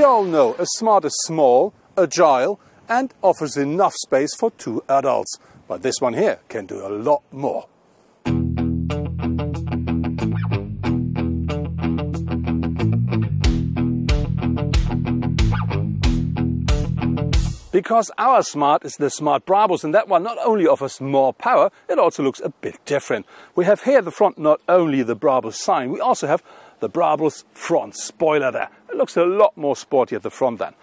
We all know a Smart is small, agile, and offers enough space for 2 adults. But this one here can do a lot more. Because our Smart is the Smart Brabus, and that one not only offers more power, it also looks a bit different. We have here at the front not only the Brabus sign, we also have the Brabus front spoiler there. It looks a lot more sporty at the front then.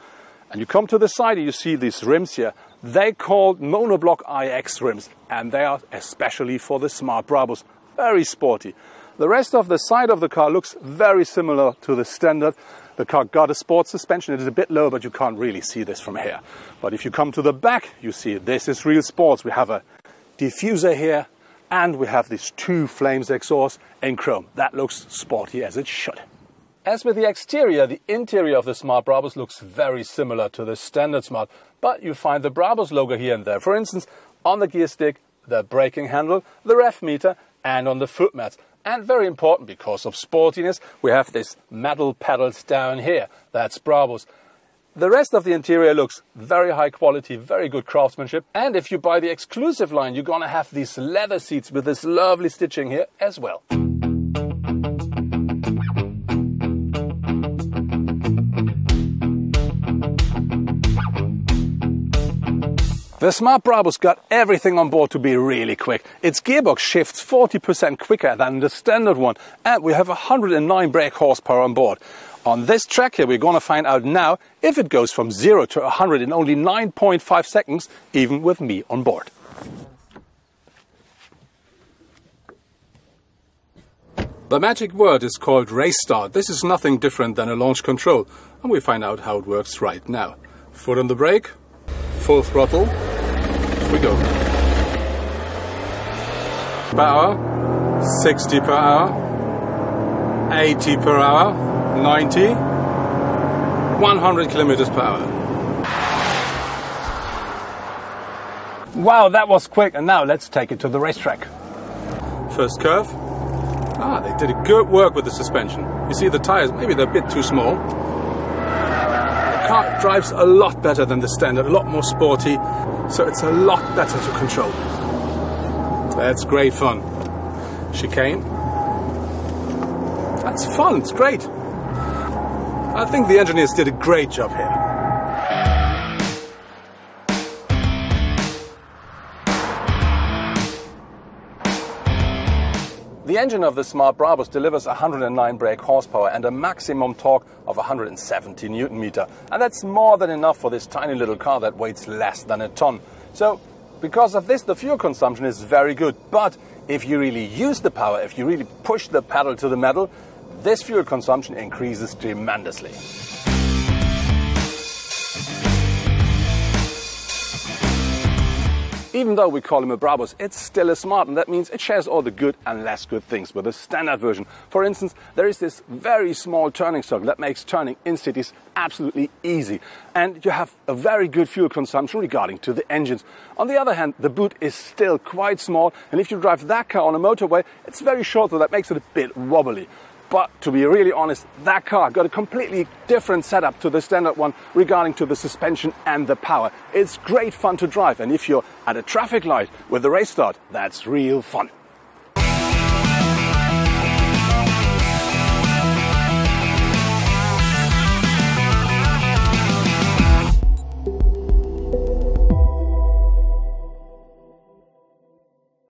And you come to the side and you see these rims here. They're called monoblock IX rims, and they are especially for the Smart Brabus. Very sporty. The rest of the side of the car looks very similar to the standard. The car got a sports suspension. It is a bit low, but you can't really see this from here. But if you come to the back, you see this is real sports. We have a diffuser here, and we have these 2 flames exhaust in chrome. That looks sporty as it should. As with the exterior, the interior of the Smart Brabus looks very similar to the standard Smart, but you find the Brabus logo here and there. For instance, on the gear stick, the braking handle, the ref meter, and on the foot mats. And very important, because of sportiness, we have these metal pedals down here. That's Brabus. The rest of the interior looks very high quality, very good craftsmanship. And if you buy the exclusive line, you're going to have these leather seats with this lovely stitching here as well. The Smart Brabus got everything on board to be really quick. Its gearbox shifts 40% quicker than the standard one, and we have 109 brake horsepower on board. On this track here, we're going to find out now if it goes from 0 to 100 in only 9.5 seconds, even with me on board. The magic word is called race start. This is nothing different than a launch control, and we find out how it works right now. Foot on the brake, full throttle. We go. Power, 60 per hour, 80 per hour, 90, 100 kilometers per hour. Wow, that was quick. And now let's take it to the racetrack. First curve. They did a good work with the suspension. You see the tires, maybe they're a bit too small. The car drives a lot better than the standard, a lot more sporty. So it's a lot better to control. That's great fun. Chicane. That's fun, it's great. I think the engineers did a great job here. The engine of the Smart Brabus delivers 109 brake horsepower and a maximum torque of 170 Newton meter. And that's more than enough for this tiny little car that weighs less than a ton. So, because of this, the fuel consumption is very good. But if you really use the power, if you really push the pedal to the metal, this fuel consumption increases tremendously. Even though we call him a Brabus, it's still a Smart, and that means it shares all the good and less good things with the standard version. For instance, there is this very small turning circle that makes turning in cities absolutely easy. And you have a very good fuel consumption regarding to the engines. On the other hand, the boot is still quite small, and if you drive that car on a motorway, it's very short, so that makes it a bit wobbly. But to be really honest, that car got a completely different setup to the standard one regarding to the suspension and the power. It's great fun to drive, and if you're at a traffic light with the race start, that's real fun.